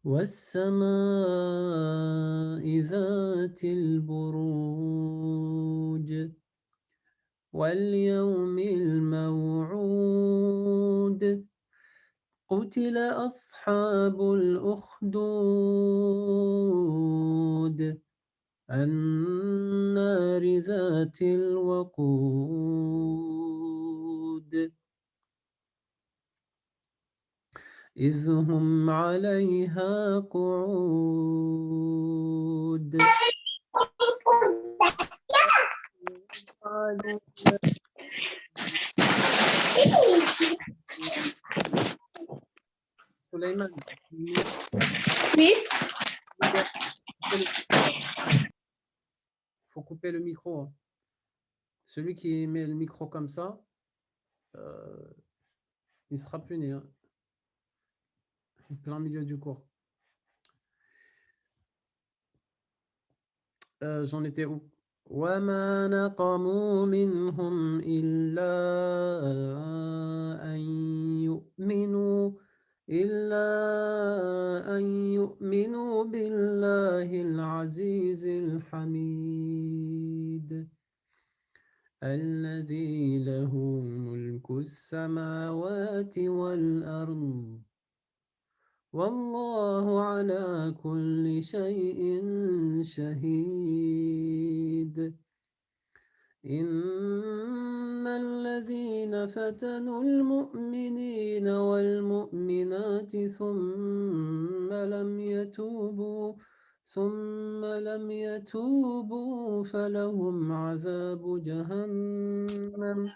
والسماء ذات البروج واليوم الموعود قتل أصحاب الأخدود النار ذات الوقود إذ هم عليها قعود قالوا Suleiman, Oui. faut couper le micro, hein. Celui qui met le micro comme ça, il sera puni, hein, en plein milieu du cours. J'en étais où? وما نقموا منهم إلا أن يؤمنوا بالله العزيز الحميد الذي له ملك السماوات والأرض والله على كل شيء شهيد إن الذين فتنوا المؤمنين والمؤمنات ثم لم يتوبوا فلهم عذاب جهنم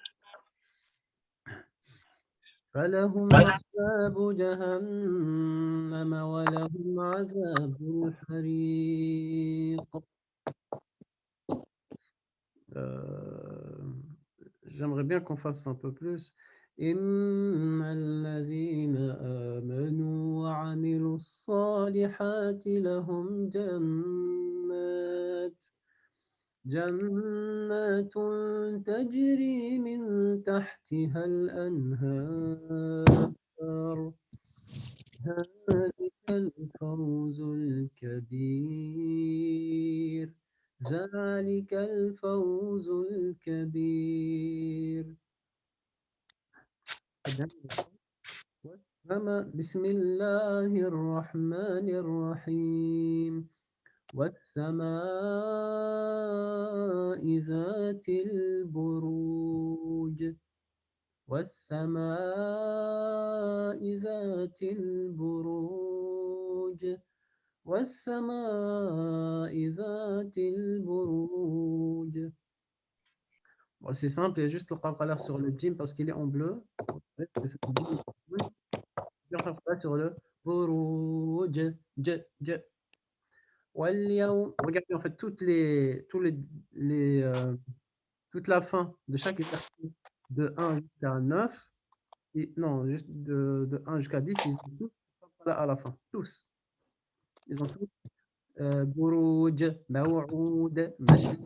ولهم عذاب الحريق. J'aimerais bien qu'on fasse un peu plus. إن الذين آمنوا وعملوا الصالحات لهم جنات تجري من تحتها الأنهار ذلك الفوز الكبير ذلك الفوز الكبير. بسم الله الرحمن الرحيم والسماء ذات البروج والسماء ذات البروج والسماء ذات البروج. Bon, c'est simple, il y a juste le qalqala sur le djim parce qu'il est en bleu. Sur le buruj, regardez en fait toute la fin de chaque exercice de 1 jusqu'à 9, non, juste de 1 jusqu'à 10, ils ont tous à la fin, tous. Ils ont tous buruj, maw'oud, mashhoud.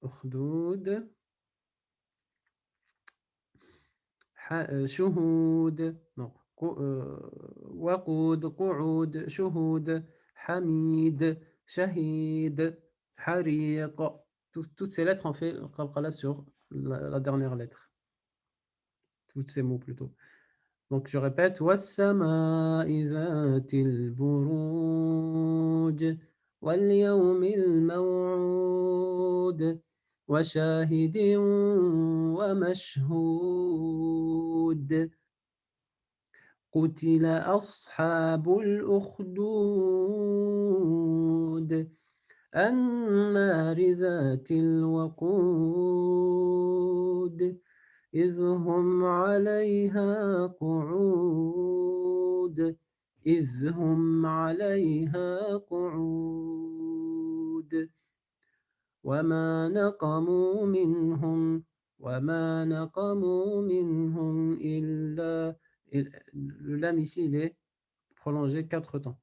أخدود شهود وقود قعود شهود حميد شهيد حريق. Toutes ces lettres, on fait le qalqala sur la dernière lettre. Toutes ces mots plutôt. Donc je répète والسماء ذات البروج واليوم الموعود وشاهد ومشهود قتل أصحاب الأخدود النار ذات الوقود إذ هم عليها قعود وما نقموا منهم إلا. Le lam ici il est prolongé 4 temps.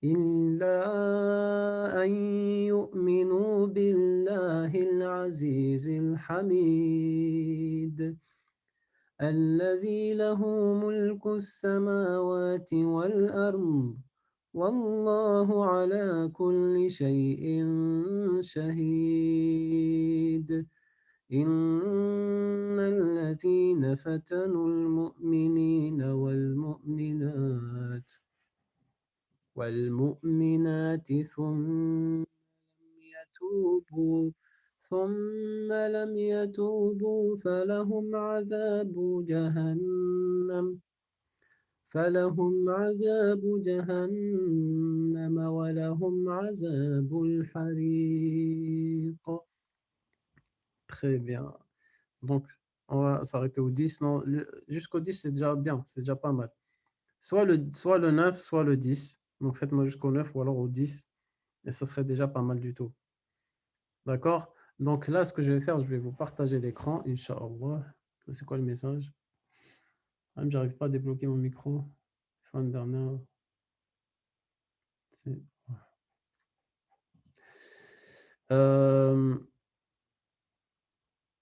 إلا أن يؤمنوا بالله العزيز الحميد الذي له ملك السماوات والأرض والله على كل شيء شهيد إن الذين فتنوا المؤمنين والمؤمنات ثم لم يتوبوا فلهم عذاب جهنم ولهم عذاب الحريق. Très bien. Donc, on va s'arrêter au 10. Non, jusqu'au 10, c'est déjà bien, c'est déjà pas mal. Soit le 9, soit le 10. Donc, faites-moi jusqu'au 9 ou alors au 10. Et ça serait déjà pas mal du tout. D'accord? Donc là, ce que je vais faire, je vais vous partager l'écran, Inch'Allah. C'est quoi le message? Ah, j'arrive pas à débloquer mon micro. Fin de dernière.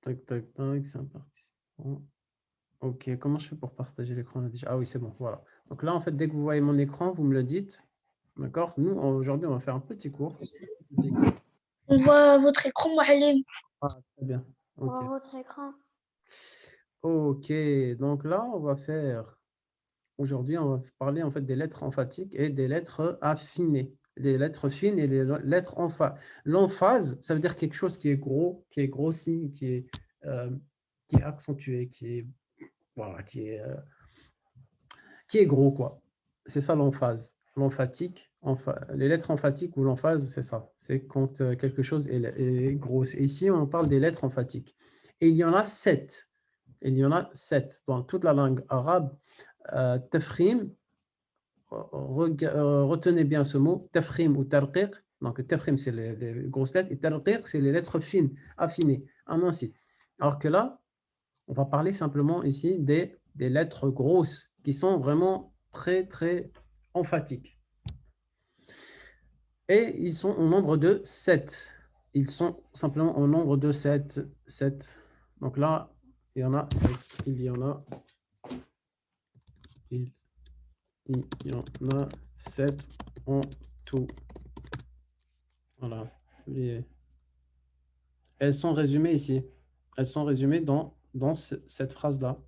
Tac, tac, tac, c'est un participant. Ok, comment je fais pour partager l'écran là déjà? Ah oui, c'est bon, voilà. Donc là, en fait, dès que vous voyez mon écran, vous me le dites. D'accord? Nous, aujourd'hui, on va faire un petit cours. On voit votre écran, Mohalim. Ah, très bien. On Ok. voit votre écran. Ok, donc là, on va faire. Aujourd'hui, on va parler en fait des lettres emphatiques et des lettres affinées. Les lettres fines et les lettres emphatiques. L'emphase, ça veut dire quelque chose qui est gros, qui est grossi, qui est accentué, voilà, qui est gros, quoi. C'est ça l'emphase. L'emphatique, les lettres emphatiques ou l'emphase, c'est ça. C'est quand quelque chose est gros. Et ici, on parle des lettres emphatiques. Et il y en a 7. Il y en a 7 dans toute la langue arabe. Tafrim, retenez bien ce mot, tafrim ou tarqiq. Donc, tafrim, c'est les grosses lettres, et tarqiq, c'est les lettres fines, affinées, amincies. Alors que là, on va parler simplement ici des lettres grosses qui sont vraiment très, très emphatiques. Et ils sont au nombre de 7. Ils sont simplement au nombre de 7. 7. Donc là, il y en a 7. Il y en a 7 en tout. Voilà. Elles sont résumées ici. Elles sont résumées dans cette phrase-là.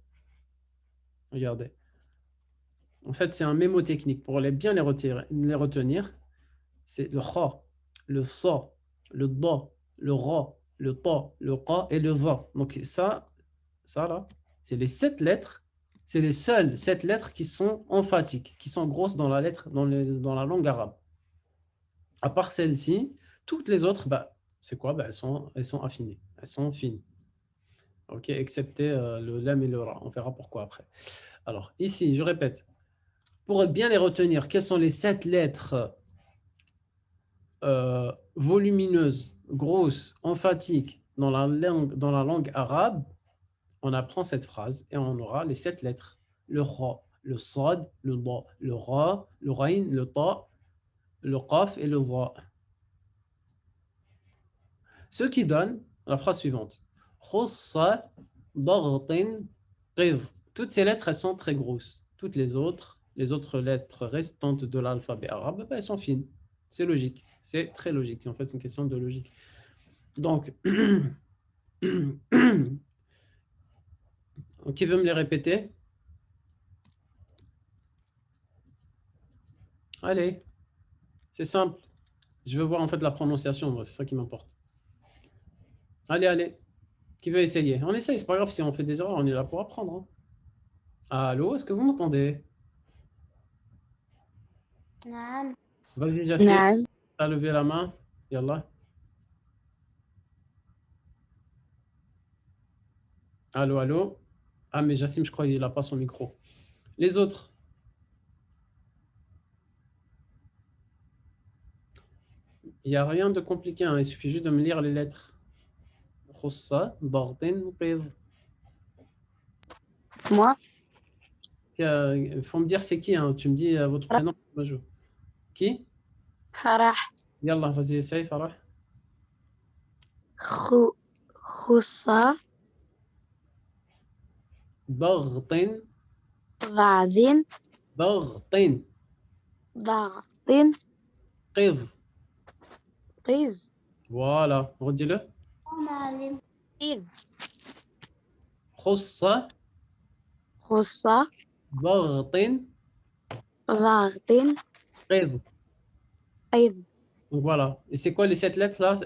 Regardez. En fait, c'est un mémotechnique. Pour bien les retenir, c'est le kha, le sa, le da, le ra, le ta, le qa et le va. Donc ça là, c'est les 7 lettres. C'est les seules 7 lettres qui sont emphatiques, qui sont grosses dans la lettre, dans la langue arabe. À part celle-ci, toutes les autres, bah, c'est quoi? Bah, elles sont affinées, elles sont fines. Ok, excepté le lam et le ra. On verra pourquoi après. Alors, ici, je répète, pour bien les retenir, quelles sont les 7 lettres volumineuses, grosses, emphatiques dans la langue arabe? On apprend cette phrase et on aura les 7 lettres. Le ra, le sad, le da, le ra, le rain, le ta, le qaf et le va. Ce qui donne la phrase suivante. Khussa, daghtin, qidh. Toutes ces lettres, elles sont très grosses. Toutes les autres lettres restantes de l'alphabet arabe, elles sont fines. C'est logique. C'est très logique. En fait, c'est une question de logique. Donc, qui veut me les répéter? Allez, c'est simple. Je veux voir en fait la prononciation, moi, c'est ça qui m'importe. Allez, allez. Qui veut essayer? On essaye, c'est pas grave si on fait des erreurs, on est là pour apprendre. Hein. Allô, est-ce que vous m'entendez? Vas-y, Jassim. T'as levé la main. Yallah. Allô, allô. Ah, mais Jassim, je crois qu'il n'a pas son micro. Les autres? Il n'y a rien de compliqué, hein. Il suffit juste de me lire les lettres. Khussa, Dardin, Qidh. Moi? Il faut me dire c'est qui, hein. Tu me dis votre prénom. Qui? فرح يلا vas-y essaye فرح. خصة ضغط ضعض ضغط ضغط قذ. قز Voilà, redis-le. معلم إذ خصة خصة ضغط ضغط قذ. إذ Donc voilà. Et c'est quoi les 7 lettres là?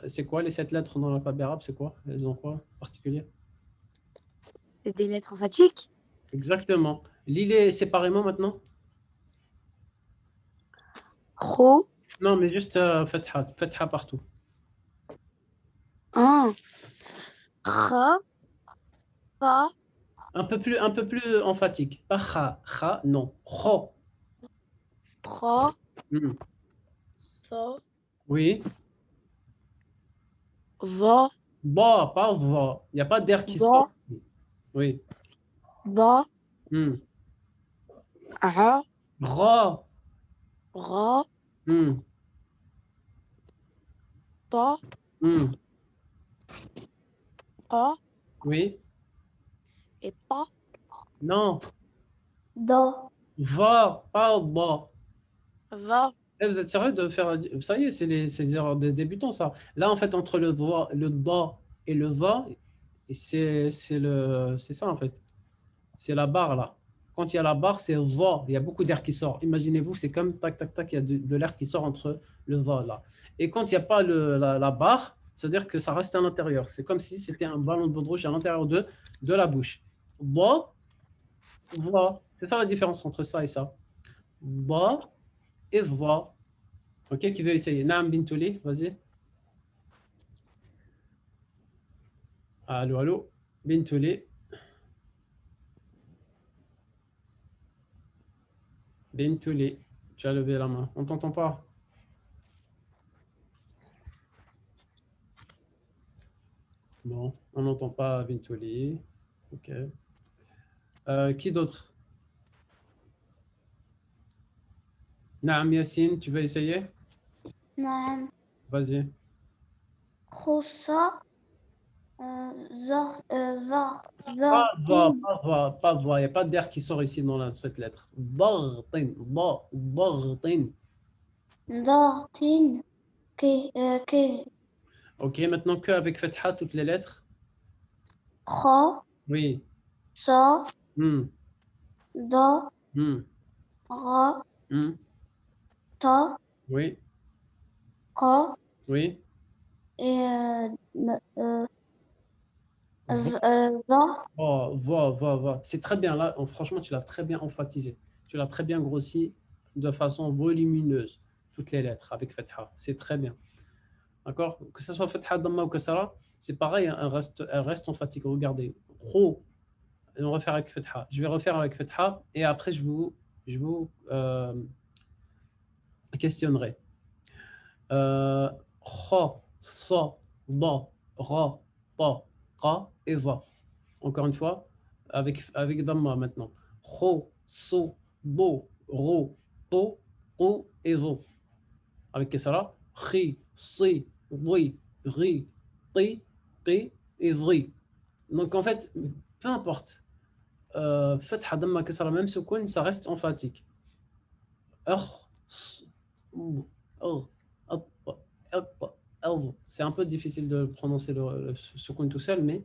C'est quoi les 7 lettres dans l'alphabet arabe? C'est quoi? Elles ont quoi en particulier? c'est des lettres emphatiques. Exactement. Lis-les séparément maintenant. خو Non, mais juste fatha, fatha partout. خ ف Un peu plus emphatique. Pas kha, kha, non. Kho. خ Hmm. ص Oui. ظ Ba, pas va. Il n'y a pas d'air qui ظ sort. Oui. ض Hmm. ع Ra. غ Hmm. ط Hmm. ق Oui. et ط Non. ض Va, pas ba. ظ Eh, vous êtes sérieux de faire. Ça y est, c'est les erreurs de débutants, ça. Là, en fait, entre le da et le va, c'est ça, en fait. C'est la barre, là. Quand il y a la barre, c'est va. Il y a beaucoup d'air qui sort. Imaginez-vous, c'est comme tac, tac, tac, il y a de l'air qui sort entre le va, là. Et quand il n'y a pas la barre, c'est-à-dire que ça reste à l'intérieur. C'est comme si c'était un ballon de baudruche à l'intérieur de la bouche. Va, va. C'est ça la différence entre ça et ça. Va et va. Ok, qui veut essayer? Naam Bintouli, vas-y. Allô, allô. Bintouli. Bintouli. Tu as levé la main. On t'entend pas. Bon, on n'entend pas Bintouli. Ok. Qui d'autre? Naam Yassine, tu veux essayer? نعم Vas-y. خصة زغ زغ Pas va, زغ pas va, pas va. Il n'y a pas d'air qui sort ici dans cette lettre. Bartin, bartin. ضغط كز Ok, maintenant que avec Fatha, toutes les lettres. خ Oui. ص Hmm, ض hmm, غ hmm. ط Oui, ق oui. et ظ Oh, va. C'est très bien là. Franchement, tu l'as très bien emphatisé. Tu l'as très bien grossi de façon volumineuse. Toutes les lettres avec Fatha. C'est très bien. D'accord? Que ce soit Fatha, Dhamma ou Kasara, c'est pareil. Elle reste emphatique. Regardez. Ro. Et on va refaire avec Fatha. Je vais refaire avec Fatha et après je vous questionnerai. Kha, Sa, Ba, Ra, Ta, Qa et Va. Encore une fois, avec Dhamma maintenant. Kho, So, Bo, Ro, To, Qo et Zo. Avec Kesara. Khi, Si, Ri, Ri, Ti, Qi et Zri. Donc en fait, peu importe. Fatha, Dhamma, Kesara, même Sukun, ça reste emphatique. C'est un peu difficile de prononcer le sukun tout seul, mais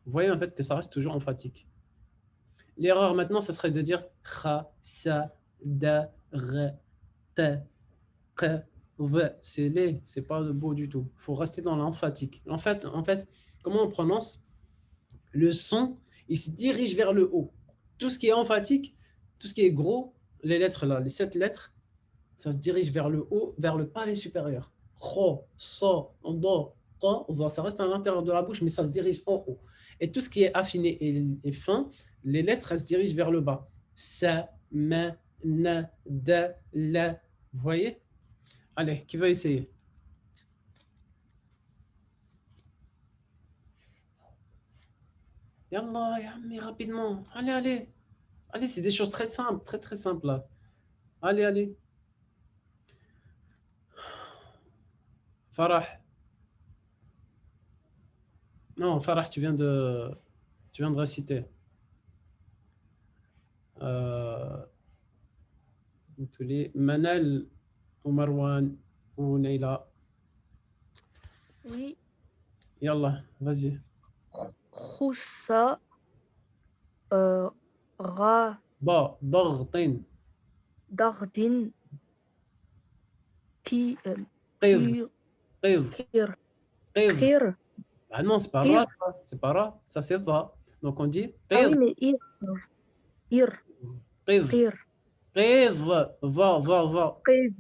vous voyez en fait que ça reste toujours emphatique. L'erreur maintenant, ce serait de dire kha, sa, da, re, ta, q, v. C'est les, c'est pas beau du tout. Il faut rester dans l'emphatique. En fait, comment on prononce le son? Il se dirige vers le haut. Tout ce qui est emphatique, tout ce qui est gros, les lettres là, les 7 lettres, ça se dirige vers le haut, vers le palais supérieur. Kho, so, do, ta, ça reste à l'intérieur de la bouche, mais ça se dirige en haut. Et tout ce qui est affiné et fin, les lettres, elles se dirigent vers le bas. Sa, ma, na, da, la. Vous voyez? Allez, qui va essayer? Yallah, ya ammi, rapidement. Allez, allez. Allez, c'est des choses très simples, très très simples là. Allez, allez. Farah. Non, Farah, tu viens de réciter. قلت لي منال ومروان ونيلى. Oui. يلا vas-y. Khoussa. Ra. ضغط. Dardin. Ki. قيض. قيض. Kir. قيض. Kir. Ah non, c'est pas Ir. ra, c'est pas ra, ça c'est va. Donc on dit Ah oui, قيض. mais ir. Ir. قيض. Kir. قيض. va. Qid.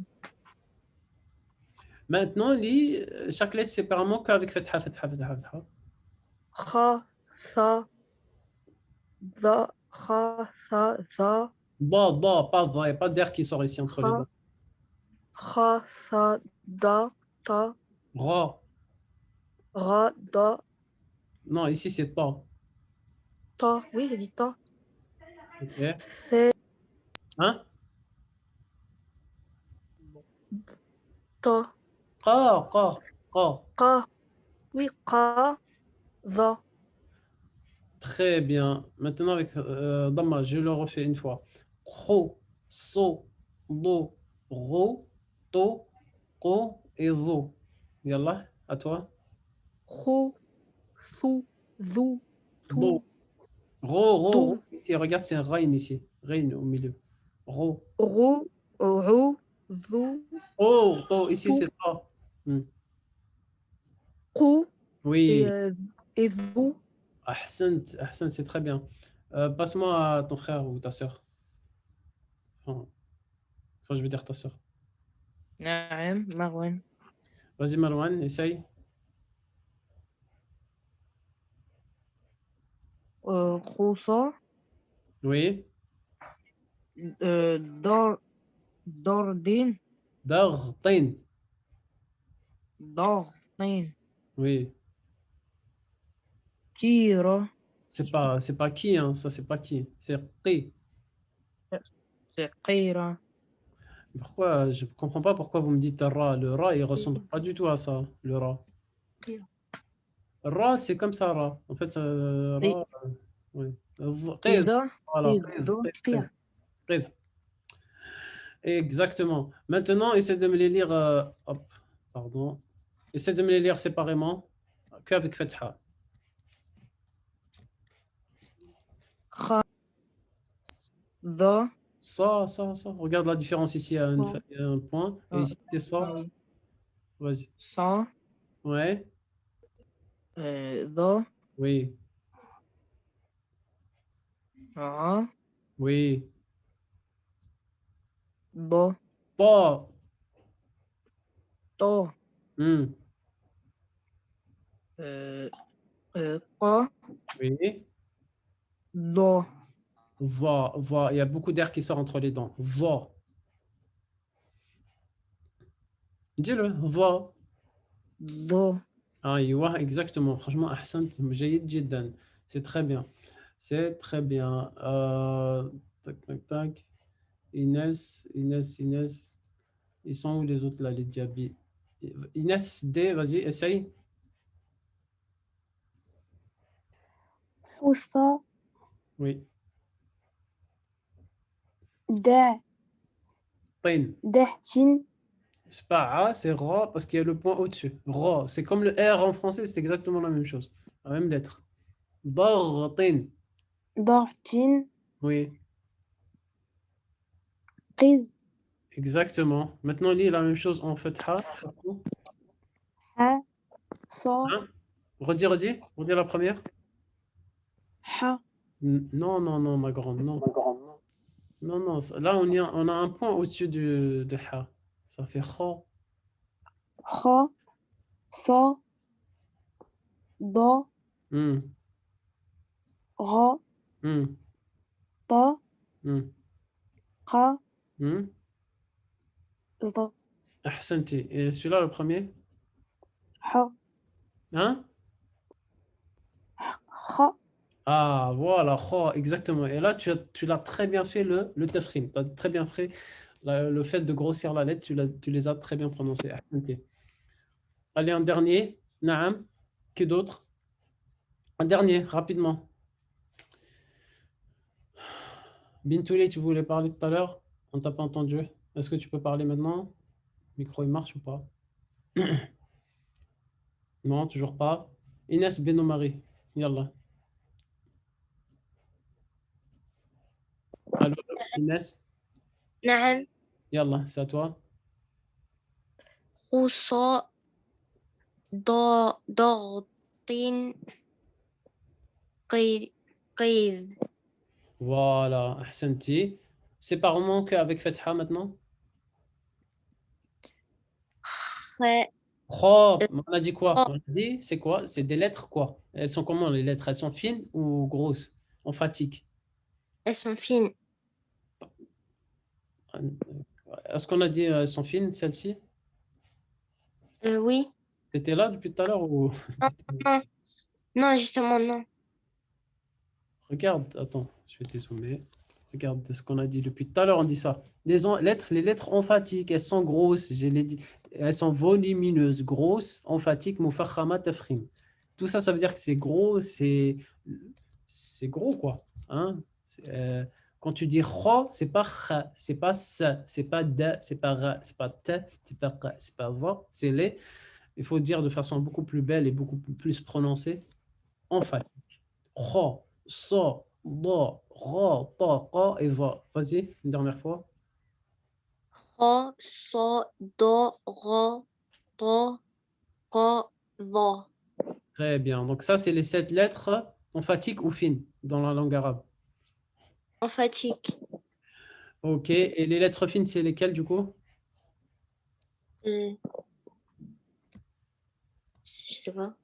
Maintenant, lis chaque lettre séparément qu'avec fatha. Kha. Sa. Za. Kha. Sa. Za. Pas va, il n'y a pas d'air qui sort ici entre les Kha. deux. Kha. Sa. Da. Ta. Ra. Ra. Da. Non, ici c'est ta. Ta. Oui, j'ai dit ta. Ok. C'est Hein? ta. Qa. Qa. Oui, qa. Va. Très bien. Maintenant avec Dhamma, je le refais une fois. Kho, so, do, ro, to, ko et zo. Yallah, à toi. Khu. Su. Zu. Do. Tu. Ro. Tu. Ici, regarde, c'est un rain ici. Rain au milieu. Ro. Ru. Ru. Zu. Oh, to, ici Tu. c'est pas. Qu. Oui. Et zu. Ahsant, c'est très bien. Passe-moi à ton frère ou ta soeur. Enfin, je veux dire ta soeur. نعم مروان. Vas-y, Marwan, essaye. خوصة. Oui. Dordin. Dartin. Dordin. Oui. Tira. C'est pas qui, hein. Ça, c'est pas qui. C'est qui. Sekira. Pourquoi? Je comprends pas pourquoi vous me dites ra. Le ra, il ressemble pas du tout à ça, le ra. Ra, c'est comme ça, ra. En fait, ra. Oui. Qid. Ida. Voilà. Qid. Qid. Exactement. Maintenant, essaie de me les lire. Hop, pardon. Essaie de me les lire séparément, qu'avec fatha. Kha. Da. Ça. Regarde la différence ici, il y a un point. Et ici, c'est ça. Vas-y. Sa. Ouais. Da. Oui. Ra. Oui. Da. Pas. Ta. Qa. Oui. Da. Va. Il y a beaucoup d'air qui sort entre les dents. Va. Dis-le. Va. Da. Ah, exactement. Franchement, ahsant, جيد جدا. C'est très bien. C'est très bien. Tac. Inès. Ils sont où les autres là, les diabis? Inès, D, vas-y, essaye. Oussa, Oui. Da, Tin. Dahtin, C'est pas A, c'est Ra parce qu'il y a le point au-dessus. Ra, c'est comme le R en français, c'est exactement la même chose. La même lettre. Dartin. Dortin, Oui, Qiz, exactement. Maintenant, lis la même chose en fatha. Ha, Sa, Hein? Redis la première. Ha, Non, ma grande, non. Non, là, on a un point au-dessus de Ha. Ça fait Kha. Kha, Sa, Da, Hmm, Ra, hmm, Ta, hmm, Qa, hmm. Za, Ahsanti. Et celui-là, le premier? Ha, Hein? Kha, Ah, voilà, Kha, exactement. Et là, tu l'as très bien fait le tafkhim. Tu as très bien fait le fait de grossir la lettre, tu les as très bien prononcés. Ahsanti. Allez, un dernier. Naam. Qui d'autre? Un dernier, rapidement. Bintouli, tu voulais parler tout à l'heure? On t'a pas entendu. Est-ce que tu peux parler maintenant? Le micro, il marche ou pas? Non, toujours pas. Inès Benomari. Yallah. Allô, Inès? نعم Yallah, c'est à toi. خص ضغط قيد Voilà, ahsanti. C'est par moment qu'avec Fetha maintenant? خ Kho, on a dit quoi? On a dit, c'est quoi? C'est des lettres quoi? Elles sont comment les lettres? Elles sont fines ou grosses? Emphatiques? اسم فين Est-ce qu'on a dit elles sont fines, celles-ci? oui Tu étais là depuis tout à l'heure ou... non non justement non Regarde, attends, je vais t'essoumer. Regarde ce qu'on a dit depuis tout à l'heure, on dit ça. Les lettres emphatiques, elles sont grosses, je l'ai dit. Elles sont volumineuses, grosses, emphatiques, mufakhama, tafkhim. Tout ça, ça veut dire que c'est gros, c'est gros quoi. Hein? Quand tu dis kha, c'est pas kha, c'est pas sa, c'est pas da, c'est pas ra, c'est pas ta, c'est pas ka, c'est pas va, c'est les. Il faut dire de façon beaucoup plus belle et beaucoup plus prononcée, emphatique. Kha, sa, da, ra, ta, ka et va. Vas-y, une dernière fois. خ ص ض غ ط ق ظ Très bien. Donc ça, c'est les 7 lettres emphatiques ou fines dans la langue arabe. emphatique Ok. Et les lettres fines, c'est lesquelles du coup? je sais pas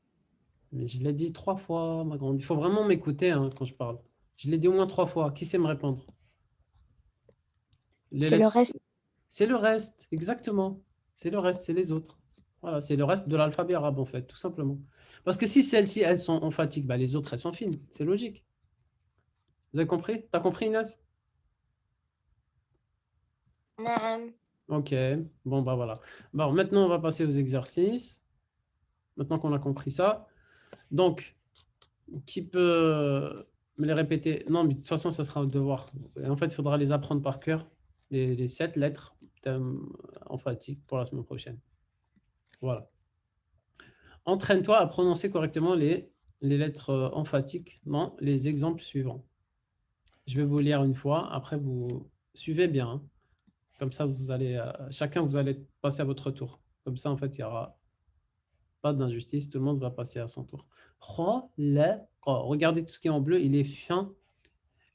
Mais je l'ai dit 3 fois, ma grande. Il faut vraiment m'écouter hein, quand je parle. Je l'ai dit au moins 3 fois. Qui sait me répondre? Les C'est le lettres. reste. C'est le reste, exactement. C'est le reste, c'est les autres. Voilà, c'est le reste de l'alphabet arabe en fait, tout simplement. Parce que si celles-ci, elles sont emphatiques, bah, les autres, elles sont fines. C'est logique. Vous avez compris? T'as compris, Inès? نعم Ok. Bon, bah voilà. Bon, maintenant, on va passer aux exercices. Maintenant qu'on a compris ça. Donc, qui peut me les répéter? Non, mais de toute façon, ça sera un devoir. Et en fait, il faudra les apprendre par cœur, les 7 lettres emphatiques pour la semaine prochaine. Voilà. Entraîne-toi à prononcer correctement les lettres emphatiques dans les exemples suivants. Je vais vous lire une fois, après vous suivez bien. Hein. Comme ça, vous allez, chacun, vous allez passer à votre tour. Comme ça, en fait, il n'y aura pas d'injustice, tout le monde va passer à son tour. Regardez tout ce qui est en bleu, il est fin.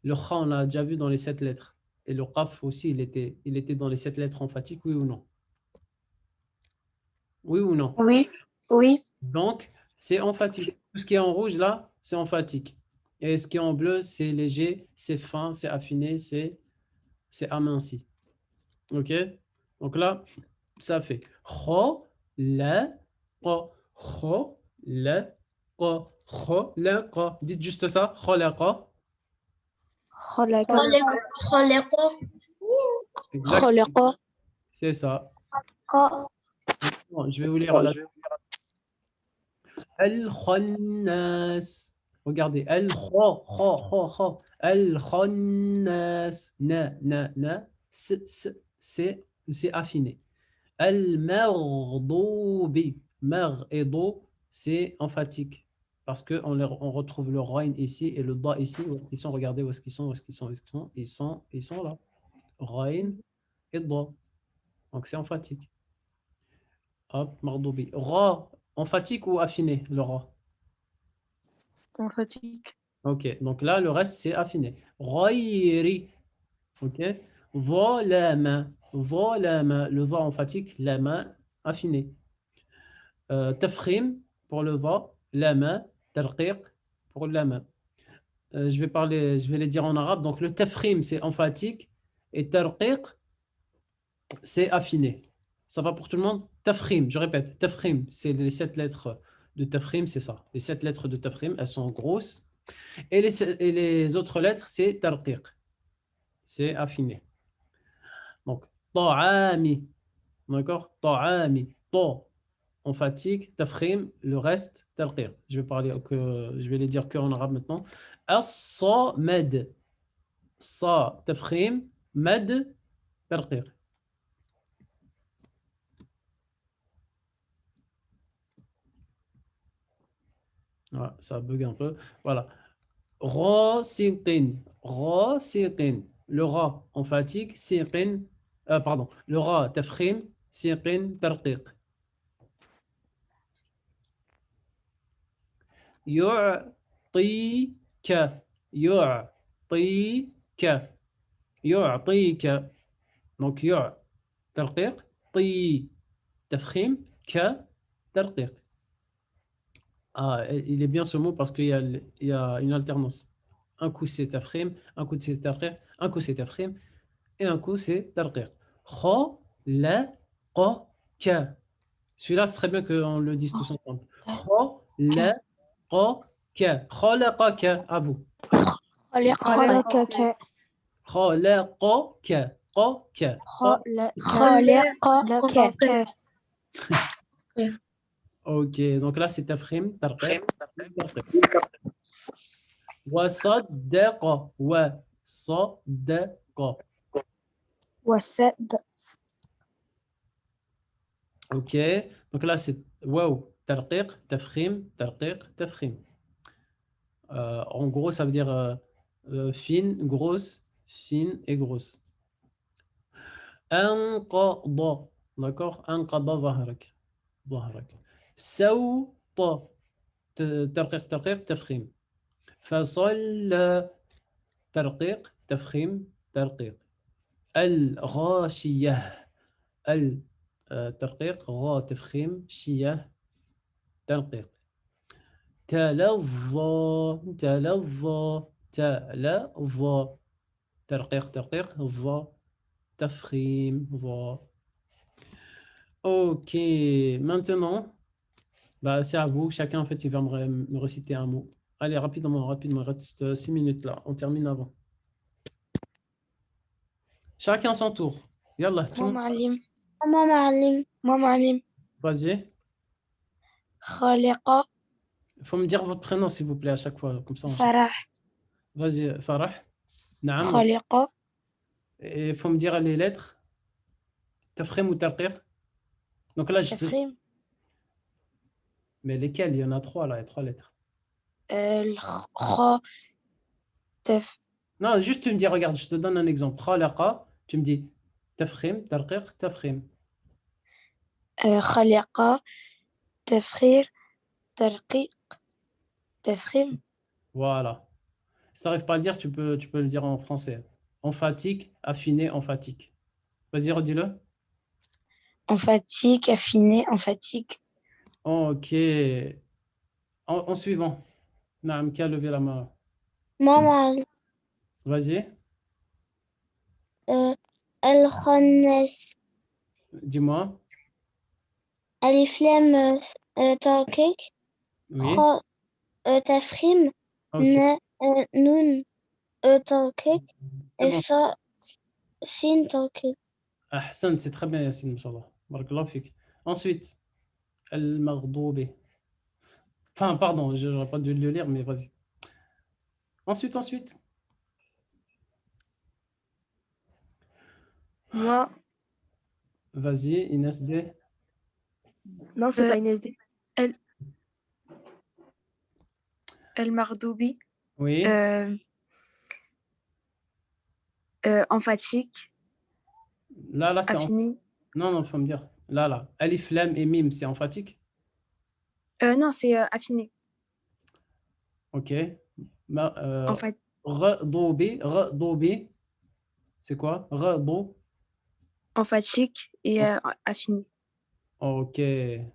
Le kha, on l'a déjà vu dans les 7 lettres. Et le qaf aussi, il était dans les 7 lettres emphatiques, oui ou non? Oui ou non? Oui, oui. Donc, c'est emphatique. Tout ce qui est en rouge, là, c'est emphatique. Et ce qui est en bleu, c'est léger, c'est fin, c'est affiné, c'est aminci. OK? Donc là, ça fait kha, la, qa, kha, la, qa, kha, la, qa. Dites juste ça, khalaqa. خلق خلق Exact, خلق c'est ça. Bon, je vais vous lire la Al-Khannas. Regardez. Al-Kha. Al-Khannas. Na. C'est affiné. Al-Maghdubi. Mar et Do, c'est emphatique. Parce qu'on retrouve le Rain ici et le Da ici. Où est-ce qu'ils sont? Regardez où est-ce qu'ils sont. Où est-ce qu'ils sont? Où est-ce qu'ils sont? Ils sont là. Rain et Da. Donc c'est emphatique. Hop, Maghdubi. Ra, emphatique ou affiné, le Ra? Emphatique. Ok, donc là, le reste, c'est affiné. Ghayri. Ok. Zalama. Zalama. Le va emphatique, la main, affiné. Tafkhim pour le va, la main. Tarqiq pour la main. Je vais les dire en arabe. Donc le tafkhim, c'est emphatique. Et tarqiq, c'est affiné. Ça va pour tout le monde? Tafkhim, je répète. Tafkhim, c'est les 7 lettres de tafkhim, c'est ça. Les 7 lettres de tafkhim, elles sont grosses. Et les autres lettres, c'est tarqiq. C'est affiné. Donc, ta'ami. D'accord? Ta'ami. Ta. emphatique, tafkhim, le reste, tarqiq. Je vais les dire que en arabe maintenant. As-samed. Sa, tafkhim, mad, tarqiq. Voilà, ça bug un peu. Voilà. Ra, sinqin. Ra, sinqin. Le ra emphatique, sinqin. Pardon. Le ra, tafkhim, sinqin, tarqiq. يعطيك يعطيك يعطيك donc ترقيق طي تفخيم ترقيق. Il est bien ce mot parce qu'il y a une alternance. Un coup c'est tafkhim, un coup c'est tarqiq, un coup c'est tafkhim et un coup c'est tarqiq. Kha la qa ka. Celui-là, c'est très bien qu'on le dise tous ensemble. Kha la qa ka. Khalaqaka. À vous. خلقك خلقك قك خلقك Ok, donc là c'est tafkhim, tarqiq, tarqiq. وصدق وصدق. وسد Ok, donc là c'est waouh, tarqiq, tafkhim, tarqiq, tafkhim. En gros, ça veut dire fine, grosse, fine et grosse. انقض. D'accord? انقض ظهرك. ظهرك. سوط. ترقيق ترقيق تفخيم. فصلى. ترقيق تفخيم ترقيق. الغاشية. الترقيق غا تفخيم شية ترقيق. تلظى تلظى تلظى. ترقيق ترقيق ظا تفخيم ظا. Ok, maintenant, bah, c'est à vous. Chacun, en fait, il va me réciter un mot. Allez, rapidement, rapidement. Il reste 6 minutes là. On termine avant. Chacun son tour. Yallah, tout le moi monde. معلم أما معلم moi معلم Vas-y. خلق Il faut me dire votre prénom, s'il vous plaît, à chaque fois. Comme ça, on sait. فرح Vas-y, Farah. Naam. خلق Et il faut me dire les lettres. Tafkhim ou tarqiq. Donc là, تفخيم Mais lesquelles? Il y en a 3 là. Il y a 3 lettres. الخ تف Non, juste tu me dis, regarde, je te donne un exemple. Khalaqa, tu me dis tafkhim, tarqiq, tafkhim. خلق تفخير ترقيق تفخيم Voilà. Si tu n'arrives pas à le dire, tu peux le dire en français. Emphatique, affiné, emphatique. Vas-y, redis-le. emphatique affiné emphatique Ok. En suivant. Naam, qui a levé la main? ما معلم Vas-y, الخناس dis-moi. ألف لام تركيك Oui. خ تفخيم Ok. نون تركيك C'est bon. صا سين تركيك Ahsan, c'est très bien, Yassine, Inch'Allah. Barakallahu fik. Ensuite, Al-Maghdobi. Enfin, pardon, je n'aurais pas dû le lire, mais vas-y. Ensuite. Moi, Vas-y, Inès D. non, c'est Euh, pas Inès D. المغضوبي Oui. emphatique Là, c'est affini Non, faut me dire. Là. Alif, Lam et Mim, c'est emphatique. non c'est affiné Ok. emphatique Redobi. C'est quoi? emphatique et affini Ok.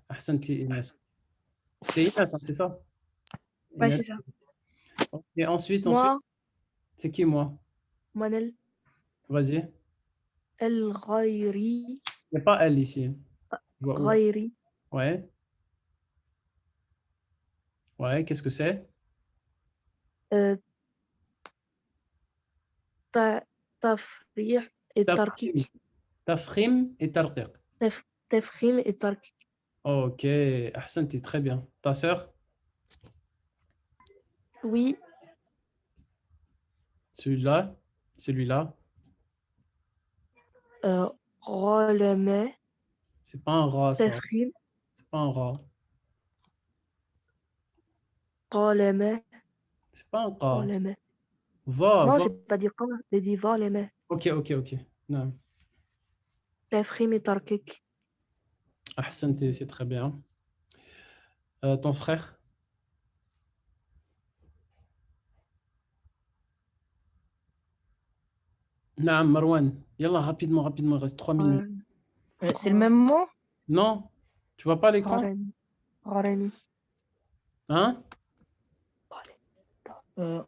Ahsanti, Inès. C'était Inès, hein, c'est ça? ouais Inès. c'est ça Ok, ensuite. Moi, C'est qui, moi? Manel, Vas-y. El Ghairi, Il n'y a pas elle ici. Je vois où. Ghairi, Ouais. Ouais, qu'est-ce que c'est? euh, Tafrih et Tafkhim. Tarkik. Tafkhim et tarqiq. Tafkhim et Tarkik. Ok, Ahsan, t'es très bien. Ta sœur? Oui. Celui-là? Celui-là? غلمة C'est pas un rat, ça. تفخيم C'est pas un rat. ظلمة C'est pas un rat. ظلمة. Va, Non, va. j'ai pas dit قا, j'ai dit ظلمة. Ok, ok, ok. Non. تفخيم تركك. Ahsan, c'est très bien. Ton frère? Non, Marwan. Yallah, rapidement, rapidement. Il reste 3 minutes. C'est le même mot? Non? Tu vois pas l'écran? غرني غرني. Hein? Euh,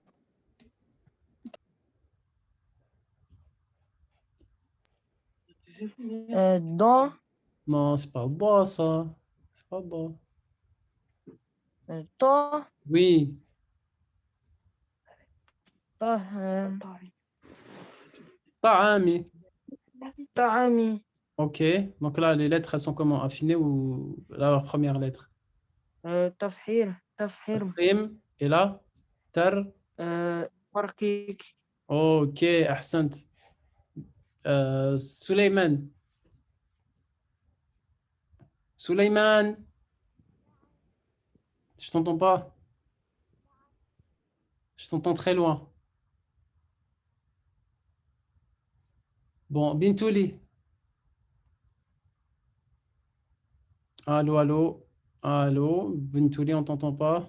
dans, Non, c'est pas bon, ça. C'est pas bon. dans, Oui. Ta'ami. طعامي. Ok. Donc là, les lettres, elles sont comment? Affinées ou la première lettre? تفحير Trim. Et là? Tar. تركيك. Ok, Ahsant. Suleiman. Suleiman. Je t'entends pas. Je t'entends très loin. Bon, Bintouli. Allô, allô. Allô. Bintouli, on t'entend pas.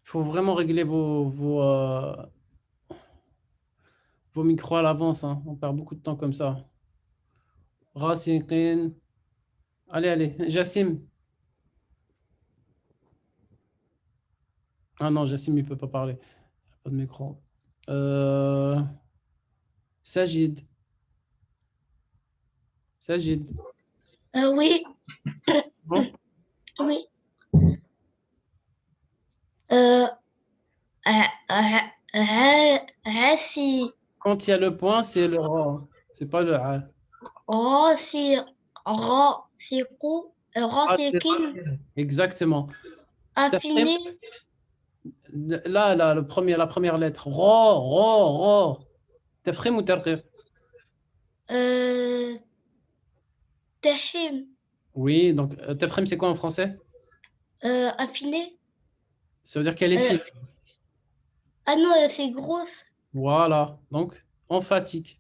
Il faut vraiment régler vos micros à l'avance, hein. On perd beaucoup de temps comme ça. Rasiqin. Allez, allez. Jassim. Ah non, Jassim, il ne peut pas parler. Pas de micro. Sajid. Sajid. Oui, Bon. oui. Euh, Rassi, Quand il y a le point, c'est le ra. C'est pas le a. Rassi, Rasikou, Rasikin, Exactement. affiné, Là, là, la première lettre. Ra, ra, ra. Tafkhim ou tarqir? Tahim, Oui, donc tafkhim, c'est quoi en français? affiné. Ça veut dire qu'elle est fine. Ah non, c'est grosse, Voilà. Donc, emphatique.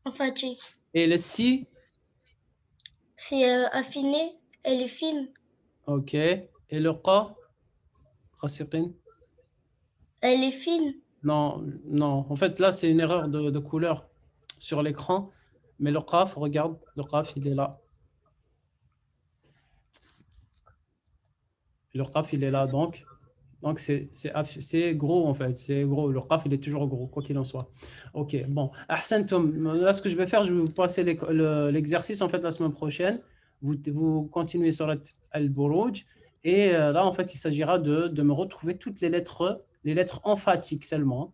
emphatique. Et le si, C'est affiné, elle est fine, ok. Et le qa, rasiqin? elle est fine. Non, non. En fait, là, c'est une erreur de couleur sur l'écran. Mais le qaf, regarde, le qaf, il est là. Le qaf, il est là, donc c'est gros, en fait. C'est gros. Le qaf, il est toujours gros, quoi qu'il en soit. OK, bon. Ahsantum, là, ce que je vais faire, je vais vous passer l'exercice, en fait, la semaine prochaine. Vous continuez sur Al-Buruj. Et là, en fait, il s'agira de me retrouver toutes les lettres emphatiques seulement.